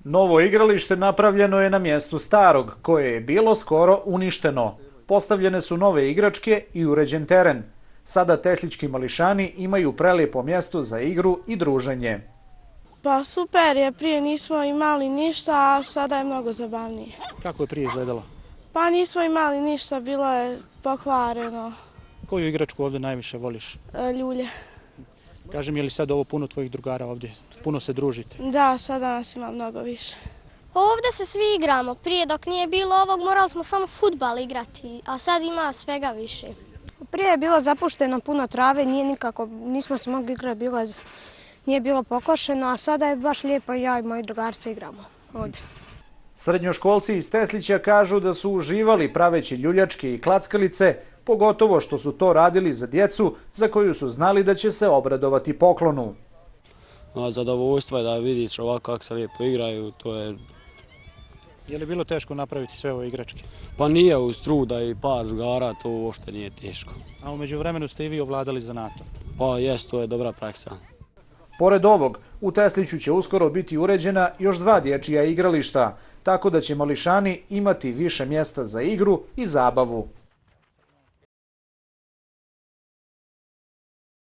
Novo igralište napravljeno je na mjestu starog, koje je bilo skoro uništeno. Postavljene su nove igračke i uređen teren. Sada teslički mališani imaju prelijepo mjesto za igru i druženje. Pa super je, prije nismo imali ništa, a sada je mnogo zabavnije. Kako je prije izgledalo? Pa nismo imali ništa, bilo je pokvareno. Koju igračku ovdje najviše voliš? Ljulje. Kaži mi, je li sad ovo puno tvojih drugara ovdje? Puno se družite? Da, sada nas ima mnogo više. Ovdje se svi igramo. Prije dok nije bilo ovog morali smo samo fudbal igrati, a sad ima svega više. Prije je bilo zapušteno puno trave, nismo se mogli igrati, nije bilo pokošeno, a sada je baš lijepo i ja i moji drugari se igramo ovdje. Srednjoškolci iz Teslića kažu da su uživali praveći ljuljačke i klackalice, pogotovo što su to radili za djecu za koju su znali da će se obradovati poklonu. Zadovoljstvo je da vidiš ovako kako se lijepo igraju, to je... Je li bilo teško napraviti sve ove igračke? Pa nije, uz truda i par drugara, to uopšte nije teško. A u međuvremenu ste i vi ovladali zanatom? Pa jest, to je dobra praksa. Pored ovog, u Tesliću će uskoro biti uređena još 2 dječja igrališta, tako da će mališani imati više mjesta za igru i zabavu.